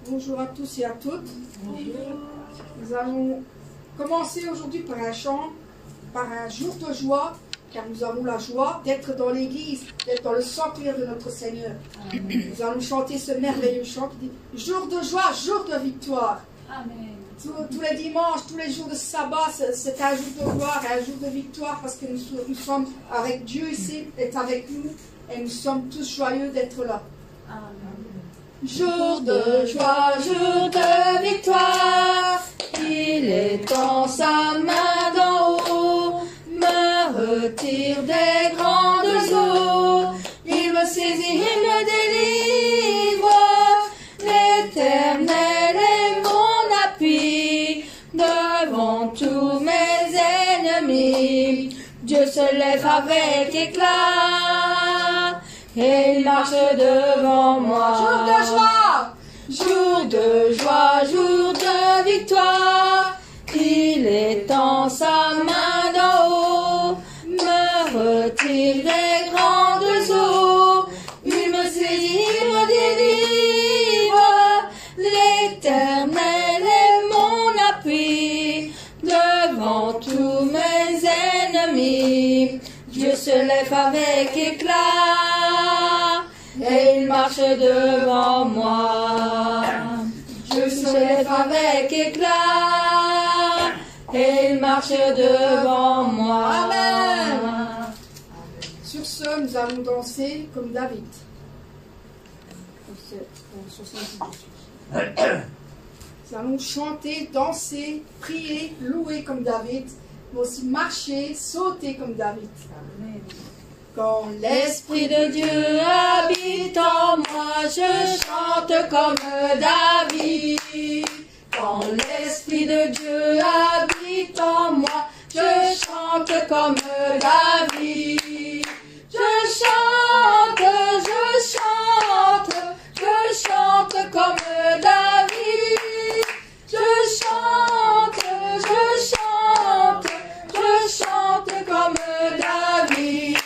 Bonjour à tous et à toutes. Bonjour. Nous allons commencer aujourd'hui par un chant, par un jour de joie, car nous avons la joie d'être dans l'église, d'être dans le sanctuaire de notre Seigneur. Amen. Nous allons chanter ce merveilleux chant qui dit jour de joie, jour de victoire. Amen. Tous les dimanches, tous les jours de sabbat, c'est un jour de gloire, un jour de victoire, parce que nous sommes avec Dieu ici, est avec nous, et nous sommes tous joyeux d'être là. Amen. Jour de joie, jour de victoire, il étend sa main d'en haut, me retire des grandes eaux, il me saisit, il me délivre, l'Éternel est mon appui, devant tous mes ennemis, Dieu se lève avec éclat, et il marche devant moi. Jour de joie, jour de joie, jour de victoire, il étend sa main d'en haut, me retire des grandes eaux, il me saisit, il me délivre, l'Éternel est mon appui, devant tous mes ennemis, Dieu se lève avec éclat, et il marche devant moi. Dieu se lève avec éclat, et il marche devant moi. Amen. Sur ce, nous allons danser comme David. Nous allons chanter, danser, prier, louer comme David, mais aussi marcher, sauter comme David. Amen. Quand l'Esprit de Dieu habite en moi, je chante comme David. Quand l'Esprit de Dieu habite en moi, je chante comme David. Je chante comme David. Je chante comme David.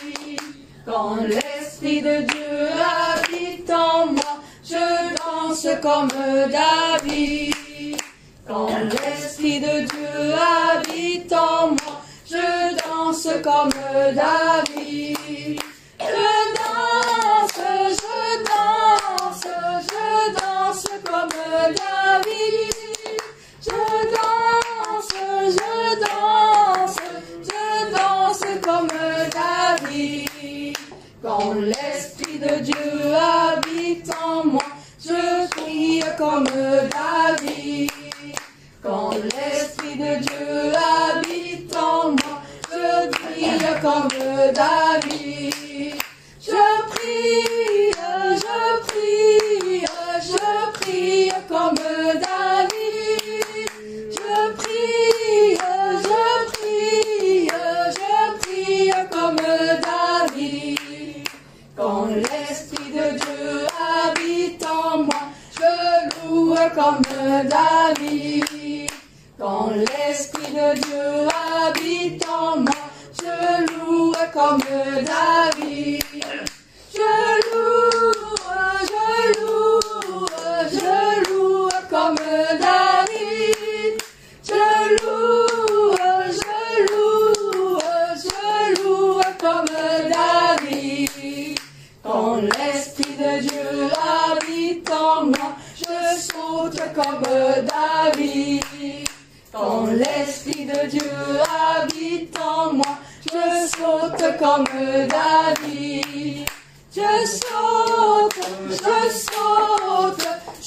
Quand l'Esprit de Dieu habite en moi, je danse comme David. Quand l'Esprit de Dieu habite en moi, je danse comme David. Je danse comme David. Je danse comme David. Quand l'Esprit de Dieu habite en moi, je prie comme David. Quand l'Esprit de Dieu habite en moi, je prie comme David. Je prie comme David. Je prie comme David. Quand l'Esprit de Dieu habite en moi, je loue comme David. Quand l'Esprit de Dieu habite en moi, je loue comme David. Je loue comme David. Je loue comme David. Quand l'Esprit de Dieu habite en moi, je saute comme David. Quand l'Esprit de Dieu habite en moi, je saute comme David. Je saute comme David. Je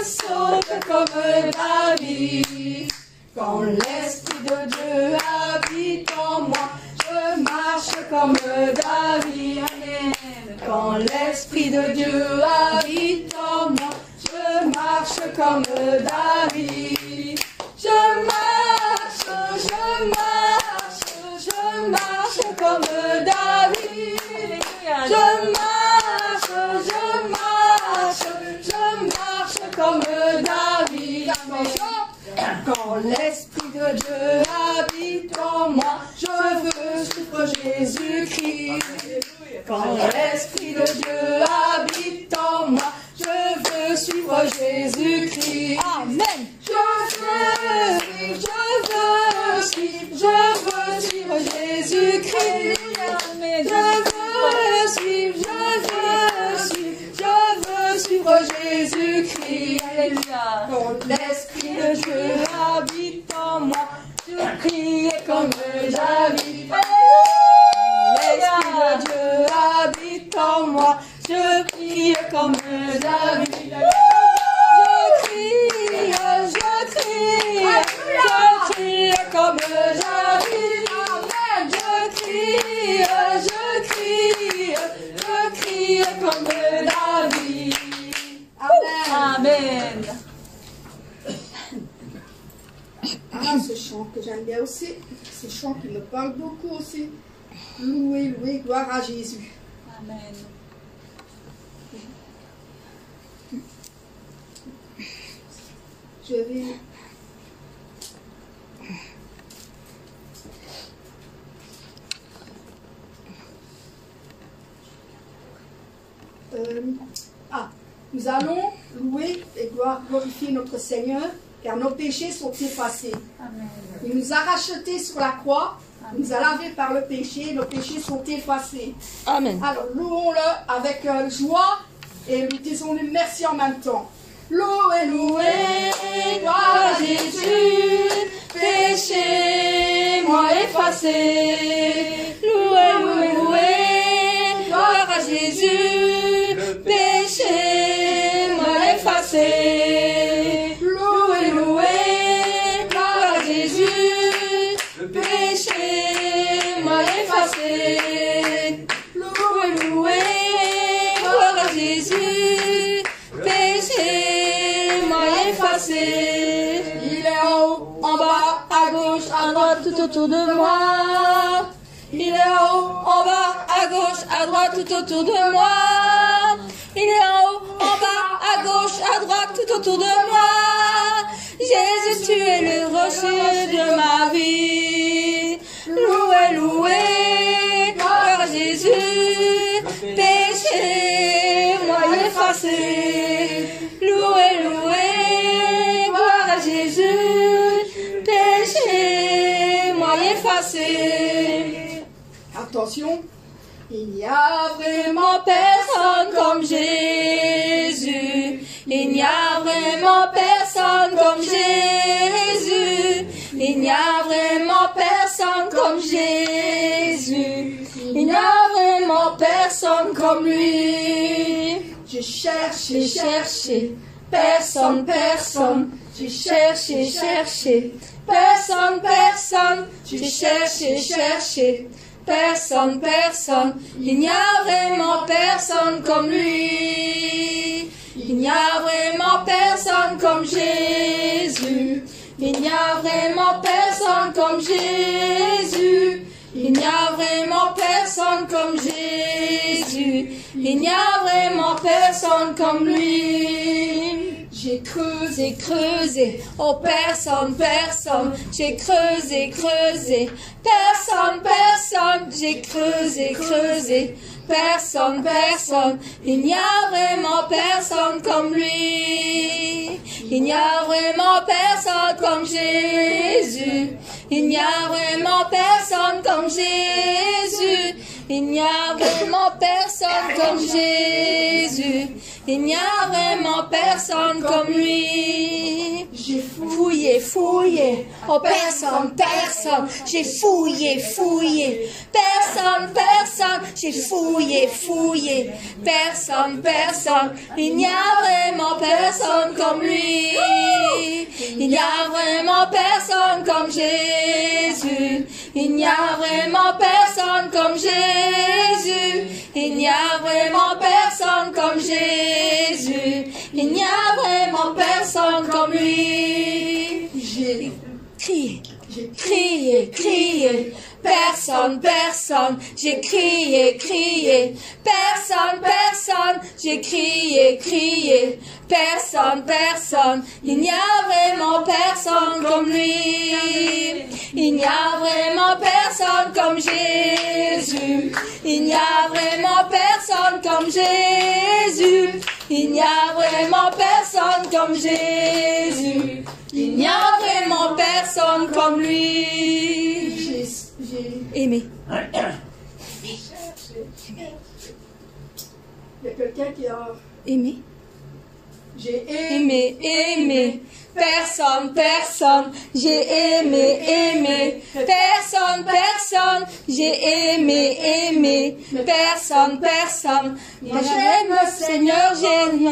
saute comme David. Quand l'Esprit de Dieu habite en moi, je marche comme David. Amen. Quand l'Esprit de Dieu habite en moi, je marche comme David. Je marche comme David. Je marche comme David. Quand Quand l'Esprit de Dieu habite en moi, je veux suivre Jésus-Christ. Quand l'Esprit de Dieu habite en moi, je veux suivre Jésus-Christ. Amen. Je veux suivre Jésus-Christ. Je veux suivre Jésus-Christ. Quand l'Esprit de Dieu habite en moi, je prie comme David. L'Esprit de Dieu habite en moi, je prie comme David. Je crie comme David. Je crie comme David. Amen. Ah, ce chant que j'aime bien aussi, ce chant qui me parle beaucoup aussi. Louez, louez, gloire à Jésus. Amen. Je vais... nous allons louer et glorifier notre Seigneur, car nos péchés sont effacés. Amen. Il nous a rachetés sur la croix, il nous a lavés par le péché, nos péchés sont effacés. Amen. Alors louons-le avec joie et nous disons-lui merci en même temps. Louez, louez, gloire à Jésus, péché, moi effacé. Louez, louez, louez, gloire à Jésus, péché, moi effacé. Louez, louez, gloire à Jésus, péché, moi effacé. Louez, louez, gloire à Jésus, péché, moi effacé. Il est en haut, en bas, à gauche, à droite, tout autour de moi. Il est en haut, en bas, à gauche, à droite, tout autour de moi. Il est en haut, en bas, à gauche, à droite, tout autour de moi. Jésus, tu es le rocher de ma vie. Louez, louez, gloire à Jésus, péché, moi effacé. Louez, louez, gloire à Jésus, péché, moi effacé. Attention. Il n'y a vraiment personne comme Jésus. Il n'y a vraiment personne comme Jésus. Il n'y a vraiment personne comme Jésus. Il n'y a vraiment personne comme lui. J'ai cherché, personne, j'ai cherché, personne, j'ai cherché, personne, il n'y a vraiment personne comme lui. Il n'y a vraiment personne comme Jésus. Il n'y a vraiment personne comme Jésus. Il n'y a vraiment personne comme Jésus. Il n'y a vraiment personne comme lui. J'ai creusé, oh personne, j'ai creusé, personne, j'ai creusé, personne, il n'y a vraiment personne comme lui. Il n'y a vraiment personne comme Jésus. Il n'y a vraiment personne comme Jésus. Il n'y a vraiment personne comme Jésus. Il n'y a vraiment personne comme lui. J'ai fouillé, oh personne, j'ai fouillé, personne, j'ai fouillé, personne, il n'y a vraiment personne comme lui. Il n'y a vraiment personne comme Jésus. Il n'y a vraiment personne comme Jésus. Il n'y a vraiment personne comme Jésus. Il n'y a vraiment personne comme lui. J'ai crié, J'ai crié, crié, personne, personne, j'ai crié, crié, personne, personne, j'ai crié, crié, personne, personne, il n'y a vraiment personne comme lui, il n'y a vraiment personne comme Jésus, il n'y a vraiment personne comme Jésus, il n'y a vraiment personne comme Jésus. Il n'y a vraiment personne comme lui. J'ai Aimé. Il y a quelqu'un qui a... Aimé. J'ai aimé. Aimé. Personne, personne. J'ai aimé, aimé. Personne, personne. J'ai aimé, aimé. Personne, personne. Moi j'aime le Seigneur, j'aime. Il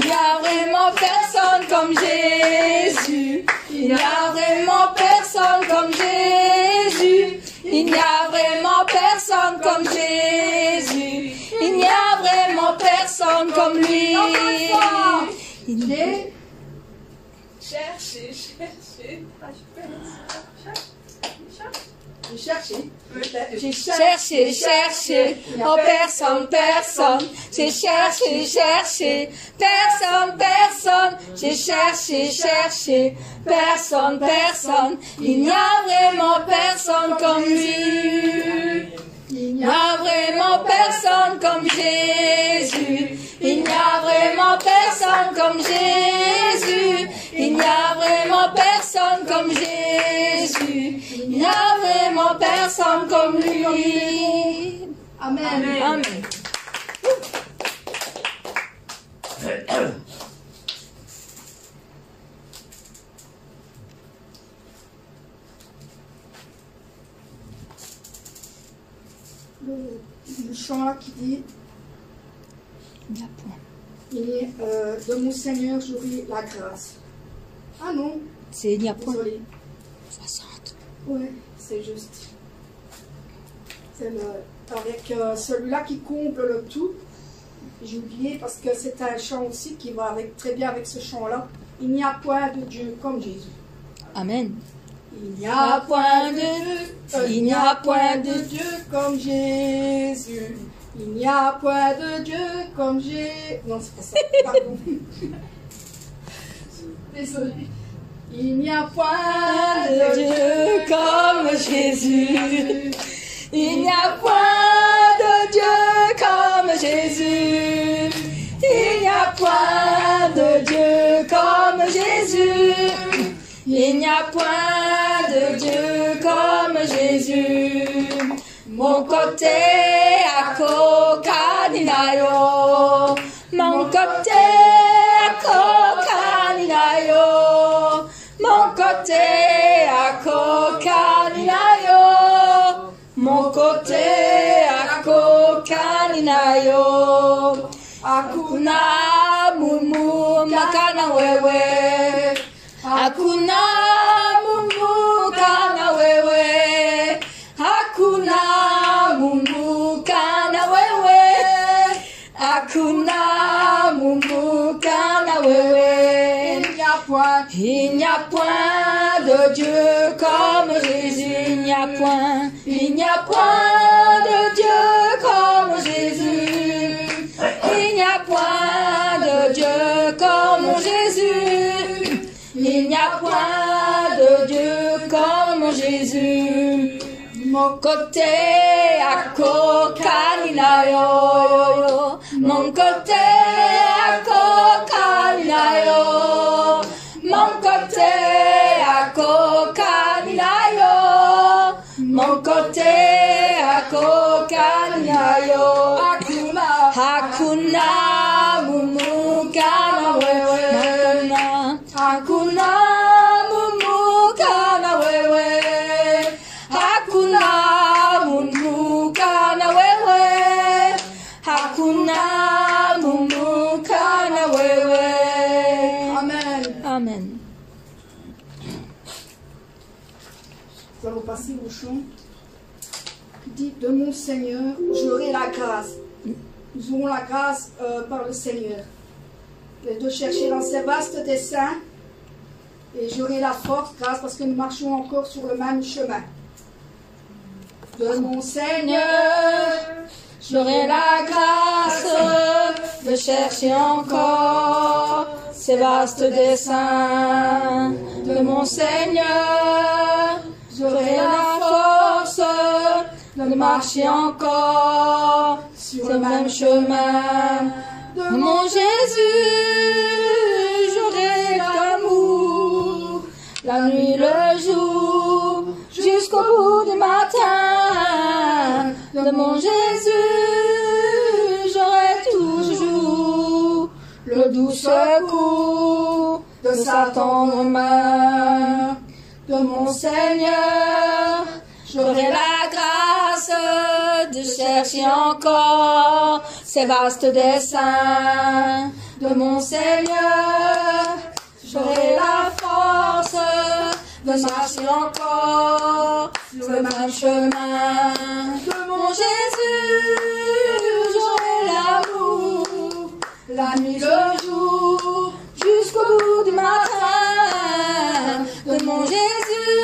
n'y a vraiment personne comme Jésus. Il n'y a vraiment personne comme Jésus. Il n'y a vraiment personne comme Jésus. Il n'y a vraiment personne comme lui. J'ai cherché. J'ai Cherché, oh personne, personne, j'ai cherché, personne, personne, j'ai cherché, personne, personne, il n'y a vraiment personne comme lui. Il n'y a vraiment personne comme Jésus. Il n'y a vraiment personne comme Jésus. Il n'y a vraiment personne comme Jésus. Il n'y a vraiment personne comme lui. Amen. Amen. Le chant là qui dit de mon Seigneur j'aurai la grâce. Ah non, C'est il n'y a point. désolé. 60. Ouais, c'est juste. C'est avec celui-là qui comble le tout. J'ai oublié parce que c'est un chant aussi qui va très bien avec ce chant-là. Il n'y a point de Dieu comme Jésus. Amen. Il n'y a point de Dieu. Il n'y a point de Dieu comme Jésus. Il n'y a point de Dieu comme Jésus. Non, c'est pas ça. Pardon. Désolé. Il n'y a point de Dieu comme Jésus. Il n'y a point de Dieu comme Jésus. Il n'y a point de Dieu comme Jésus. Il n'y a point de Dieu comme Jésus. Mon côté à Kokaninayo. Mon côté à Kokaninayo. Mon côté à Kokaninayo. Mon côté à Kokaninayo. Hakuna mumu makana wewe. Hakuna Mungu kana wewe. Hakuna Mungu kana wewe. Hakuna Mungu kana wewe. Il n'y a point de Dieu comme Jésus. Il n'y a point de Dieu comme Jésus. Il n'y a point de Dieu comme Jésus. Il n'y a point de Dieu comme Jésus. Mon côté à Kokaninayo. Mon côté à Kokaninayo. Mon côté à Kokaninayo. Mon côté à Kokaninayo. Hakuna mumu kana wewe. Hakuna mumu kana wewe. Hakuna mumu kana wewe. Hakuna mumu kana wewe. Amen. Amen. Nous allons passer au chant qui dit de mon Seigneur j'aurai la grâce. Nous aurons la grâce par le Seigneur. Et de chercher dans ses vastes desseins Et j'aurai la force grâce parce que nous marchons encore sur le même chemin. De mon Seigneur, j'aurai la grâce de chercher encore ces vastes desseins de mon Seigneur. J'aurai la force de marcher encore sur le même chemin de mon Jésus. J'aurai l'amour, la nuit, le jour, jusqu'au bout du matin. De mon Jésus, j'aurai toujours le doux secours de sa tendre main. De mon Seigneur, j'aurai la grâce de chercher encore ces vastes desseins. De mon Seigneur, j'aurai la force de marcher encore sur le même chemin. De mon Jésus, j'aurai l'amour, la nuit, le jour, jusqu'au bout du matin. De mon Jésus,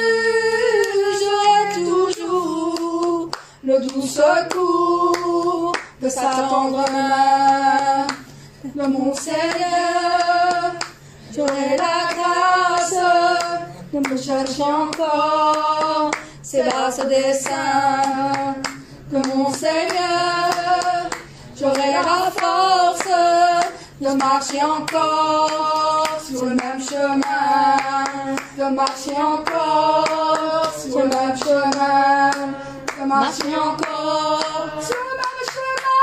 j'aurai toujours le doux secours de sa tendre main. De mon Seigneur, j'aurai la grâce de me chercher encore ces vastes desseins. De mon Seigneur, j'aurai la force de marcher encore sur le même chemin. De marcher encore sur le même chemin. De marcher encore sur le même chemin.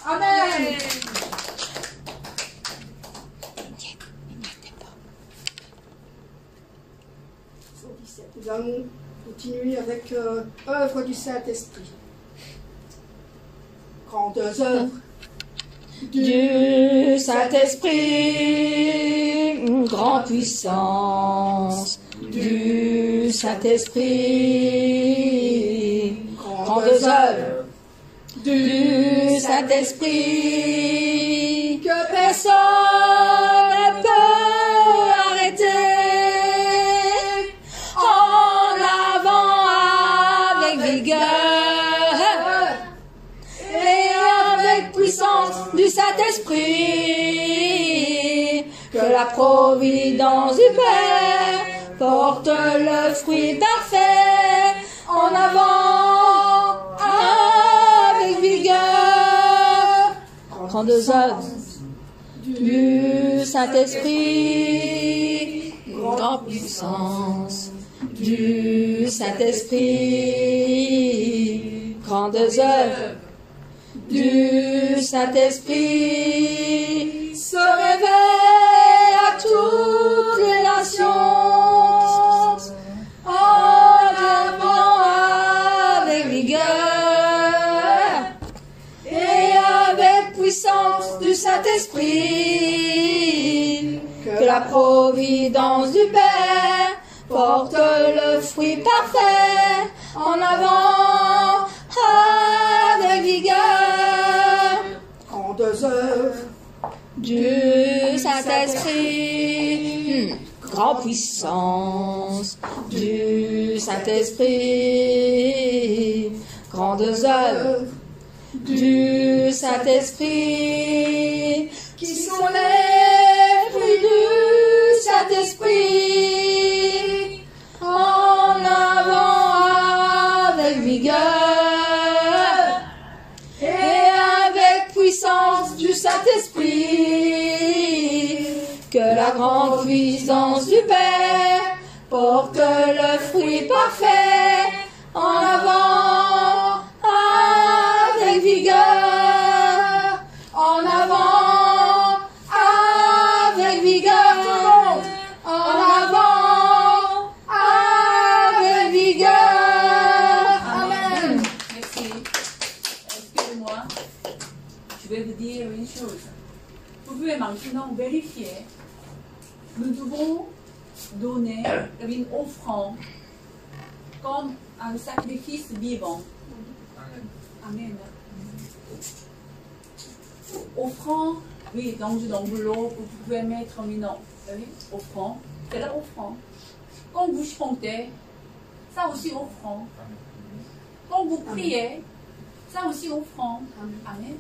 Amen. Nous allons continuer avec œuvre du Saint-Esprit. Grandes œuvres du Saint-Esprit, grande puissance du Saint-Esprit, grandes œuvres du Saint-Esprit, que personne ne peut arrêter. En avant avec vigueur et avec puissance du Saint-Esprit, que la providence du Père porte le fruit parfait. En avant avec vigueur, grandes œuvres du Saint-Esprit, grande puissance du Saint-Esprit, grandes œuvres du Saint-Esprit, se révèle à toutes les nations, en avant avec vigueur et avec puissance du Saint-Esprit, que la providence du Père porte le fruit parfait. En avant avec vigueur, grandes œuvres du Saint-Esprit, grande puissance du Saint-Esprit, grandes œuvres du Saint-Esprit, qui sont les fruits du Saint-Esprit. En avant avec vigueur et avec puissance du Saint-Esprit, que la grande puissance du Père porte le fruit parfait. En avant avec vigueur, en avant avec vigueur, en avant avec vigueur. Amen. Merci. Excusez-moi, je vais vous dire une chose. Vous pouvez maintenant vérifier. Nous devons donner une offrande comme un sacrifice vivant. Amen. Offrande, oui, dans une enveloppe, vous pouvez mettre une offrande, c'est l'offrande. Quand vous chantez, ça aussi offrande. Quand vous priez, ça aussi offrande. Amen.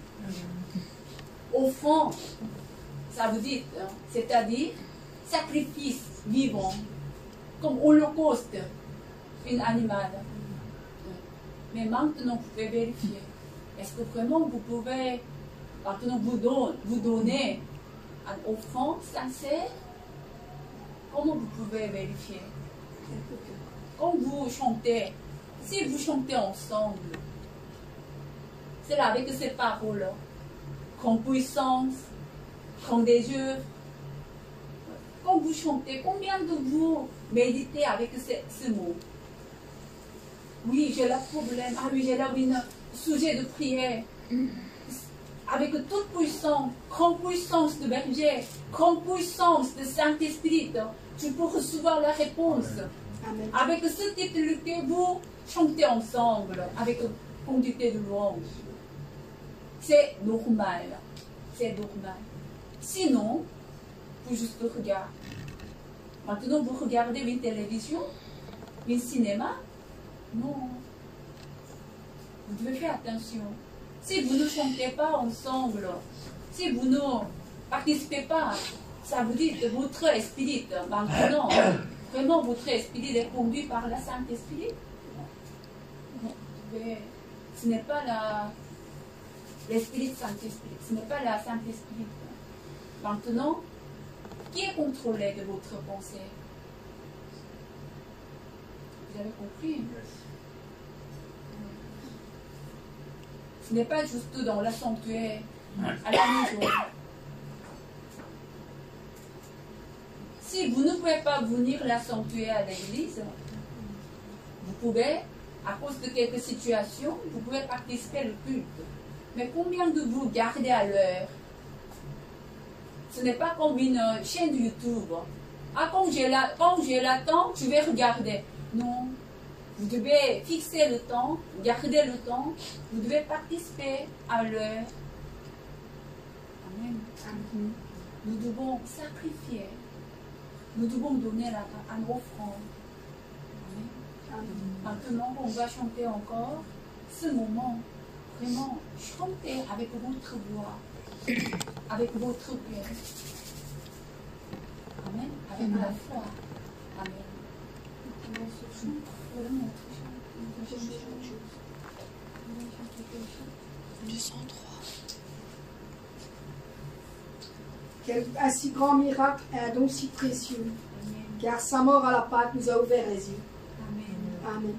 Offrande, ça veut dire, c'est-à-dire sacrifice vivant, comme holocauste, une animal. Mais maintenant, vous pouvez vérifier. Est-ce que vraiment vous pouvez, maintenant vous donner une offrande sincère? Comment vous pouvez vérifier? Quand vous chantez, si vous chantez ensemble, c'est là avec ces paroles, comme puissance, comme des yeux. Quand vous chantez, combien de vous méditez avec ce mot? Oui, j'ai le problème. Ah oui, j'ai là un sujet de prière. Avec toute puissance, grande puissance de berger, grande puissance de Saint-Esprit, tu peux recevoir la réponse. Amen. Avec ce type de lutte, vous chantez ensemble, avec conduite de louange. C'est normal. C'est normal. Sinon, vous juste regardez. Maintenant, vous regardez une télévision, un cinéma. Non. Vous devez faire attention. Si vous ne chantez pas ensemble, si vous ne participez pas, ça veut dire que votre esprit, maintenant, vraiment votre esprit est conduit par la Saint-Esprit. Ce n'est pas l'Esprit de Saint-Esprit, ce n'est pas la Saint-Esprit. Maintenant, qui est contrôlé de votre pensée? Vous avez compris? Ce n'est pas juste dans la sanctuaire, à la maison. Si vous ne pouvez pas venir à la sanctuaire à l'église, vous pouvez, à cause de quelques situations, vous pouvez participer au culte. Mais combien de vous gardez à l'heure? Ce n'est pas comme une chaîne de YouTube. Ah, quand j'ai le temps, je vais regarder. Non. Vous devez fixer le temps, garder le temps. Vous devez participer à l'heure. Amen. Nous devons sacrifier. Nous devons donner un offrande. Amen. Maintenant, on va chanter encore ce moment. Vraiment, chantez avec votre voix, avec votre cœur. Amen. Avec la foi. Amen. Un si grand miracle et un don si précieux, car sa mort à la Pâque nous a ouvert les yeux. Amen.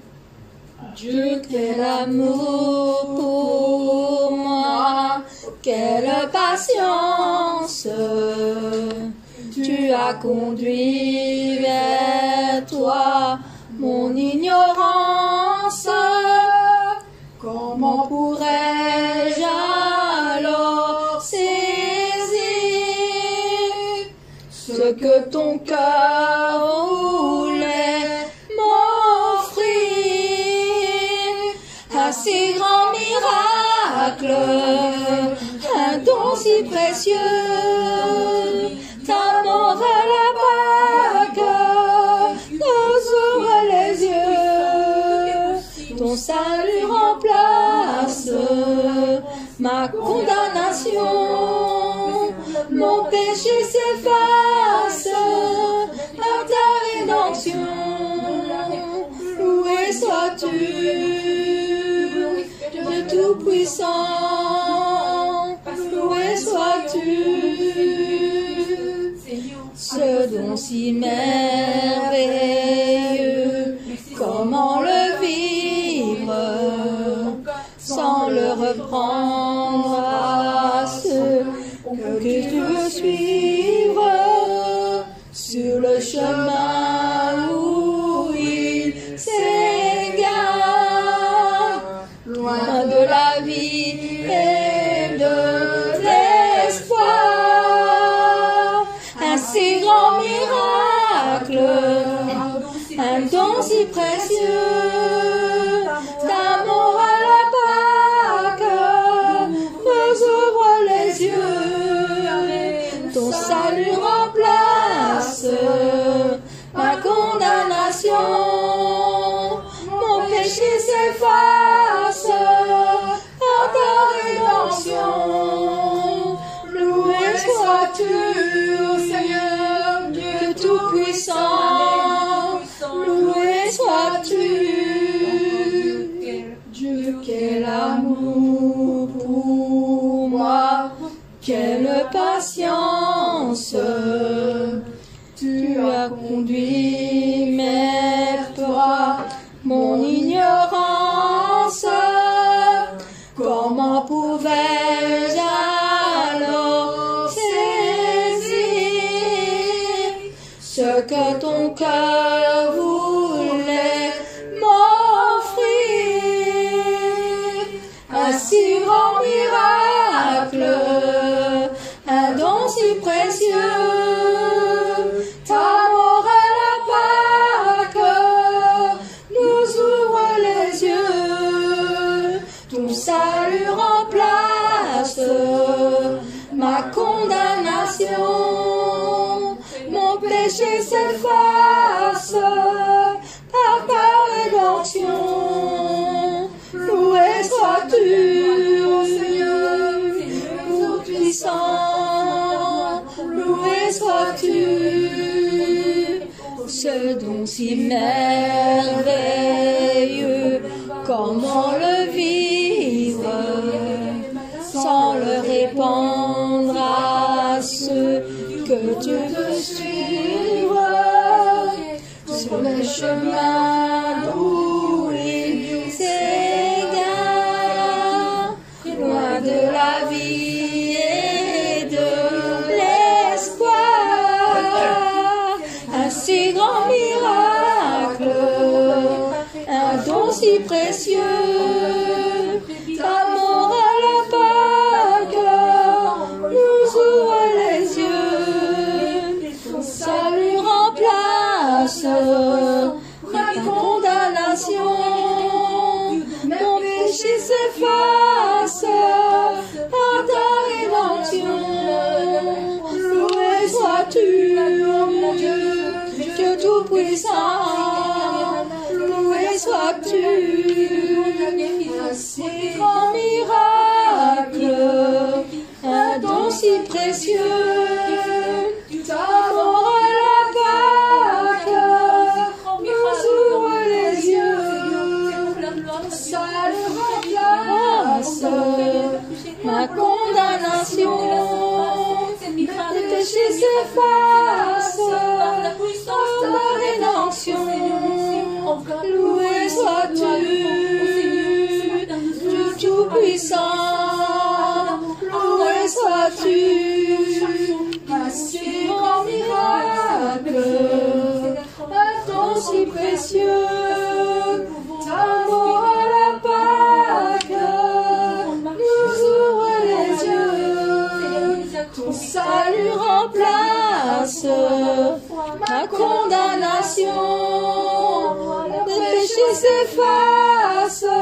Dieu, quel amour pour moi, quelle patience, tu as conduit vers toi mon ignorance. Comment pourrais-je alors saisir ce que ton cœur voulait m'offrir? Un si grand miracle, un don si précieux, ta mort à la Pâque nous ouvre les yeux. Ton salut remplace ma condamnation, mon péché s'efface par ta rédemption. Loué sois-tu, Dieu tout-puissant, loué sois-tu. Ce don si merveilleux, comment le vivre sans le reprendre à ceux que tu veux suivre sur le chemin où il s'égare, loin de la vie et de l'espoir. Un si grand miracle, un don si précieux, d'amour à la Pâque nous ouvre les yeux. Ton salut remplace s'efface par ta rédemption. Loué sois-tu, Seigneur, Dieu Tout-Puissant. Loué sois-tu, Dieu, quel amour pour moi, quelle patience. Tu as conduit mes pas, mon ignorance. Comment pouvais-je alors saisir ce que ton cœur voulait m'offrir? Un si grand miracle, un don si précieux. Ta mort à la Pâque nous ouvre les yeux. Ton salut remplace ma condamnation. Mon péché s'efface par ta rédemption. Loué sois-tu, ô Seigneur, Tout-Puissant. Loué sois-tu, ce don si merveilleux. Comment le vivre sans le répandre à ceux que tu veux suivre sur le chemin d'où ils s'égarent, loin de la vie et de l'espoir. Un si grand miracle, un don si précieux. Ta mort à la Pâque nous ouvre les yeux. Ton salut remplace ma condamnation. Mon péché s'efface par ta rédemption. Loué sois-tu, ô mon Dieu, Dieu Tout-Puissant. Loué sois-tu, un si grand miracle, un don si précieux. Ta mort à la Pâque nous ouvre les yeux. Ça le remplace ma condamnation. Mes péchés s'effacent par ta rédemption. Loué sois-tu, Dieu Tout-Puissant. Loué sois-tu, un si grand miracle, un don si précieux. Ta mort à la Pâque nous ouvre les yeux. Ton salut remplace ma condamnation. Mes péchés s'effacent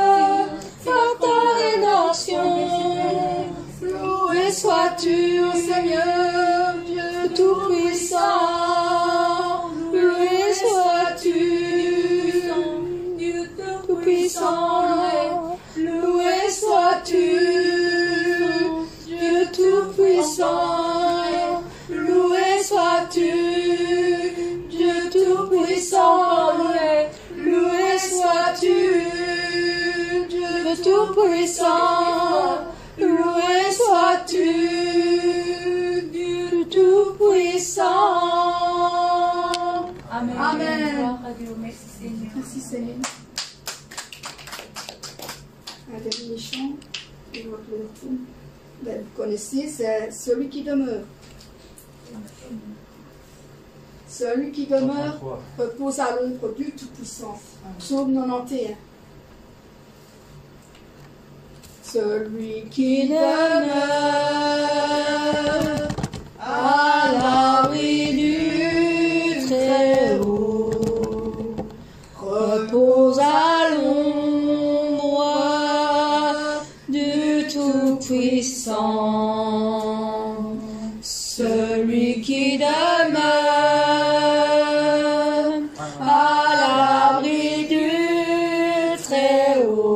par ta rédemption. Loué sois-tu, ô Seigneur, Dieu Tout-Puissant. Loué sois-tu, Dieu Tout-Puissant. Loué sois-tu, Dieu Tout-Puissant. Loué sois-tu, Dieu Tout-Puissant. Loué sois-tu, Dieu Tout-Puissant. Loué sois-tu, Dieu Tout-Puissant. Amen. Amen. Gloire à Dieu. Merci Seigneur. Merci Seigneur. Un dernier chant, et je vais clore tout. Ben, vous connaissez, c'est celui qui demeure. Celui qui demeure repose à l'ombre du Tout-Puissant. Psaume 91. Celui qui demeure à l'abri du Très-Haut repose à l'ombre du Tout-Puissant. Celui qui demeure à l'abri du Très-Haut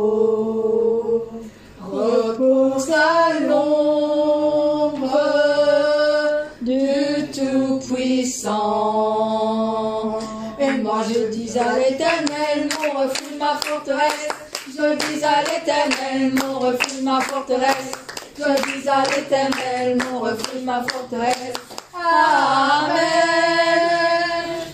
Mais moi je dis à l'Éternel, mon refuge, ma forteresse. Je dis à l'Éternel, mon refuge, ma forteresse. Je dis à l'Éternel, mon refuge, ma forteresse. Amen.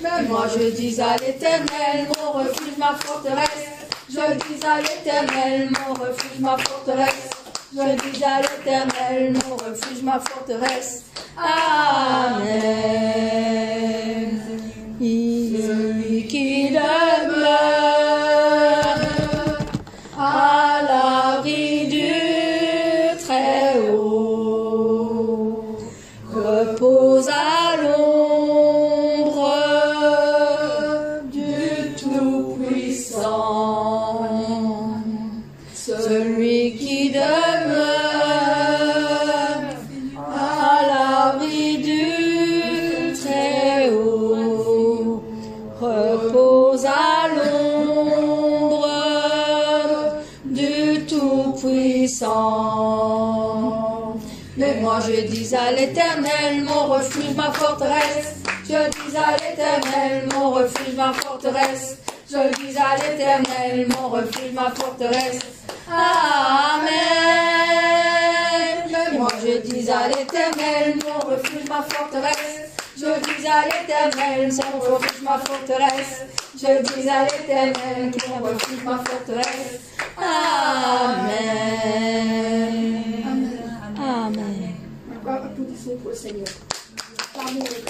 Mais moi je dis à l'Éternel, mon refuge, ma forteresse. Je dis à l'Éternel, mon refuge, ma forteresse. Je dis à l'Éternel, mon refuge, ma forteresse. Amen. Celui qui demeure à l'abri du Très-Haut repose à l'ombre du Tout-Puissant. Celui qui demeure à l'abri du Très-Haut repose à l'ombre du Tout-Puissant. Mais moi je dis à l'Éternel, mon refuge, ma forteresse. Je dis à l'Éternel, mon refuge, ma forteresse. Je dis à l'Éternel, mon refuge, ma forteresse. Amen. Mais moi je dis à l'Éternel, mon refuge, ma forteresse. Je dis à l'Éternel, mon refuge, ma forteresse. Je dis à l'Éternel, mon refuge, ma forteresse. Amen. Amen. Encore applaudissons pour le Seigneur. L'amour est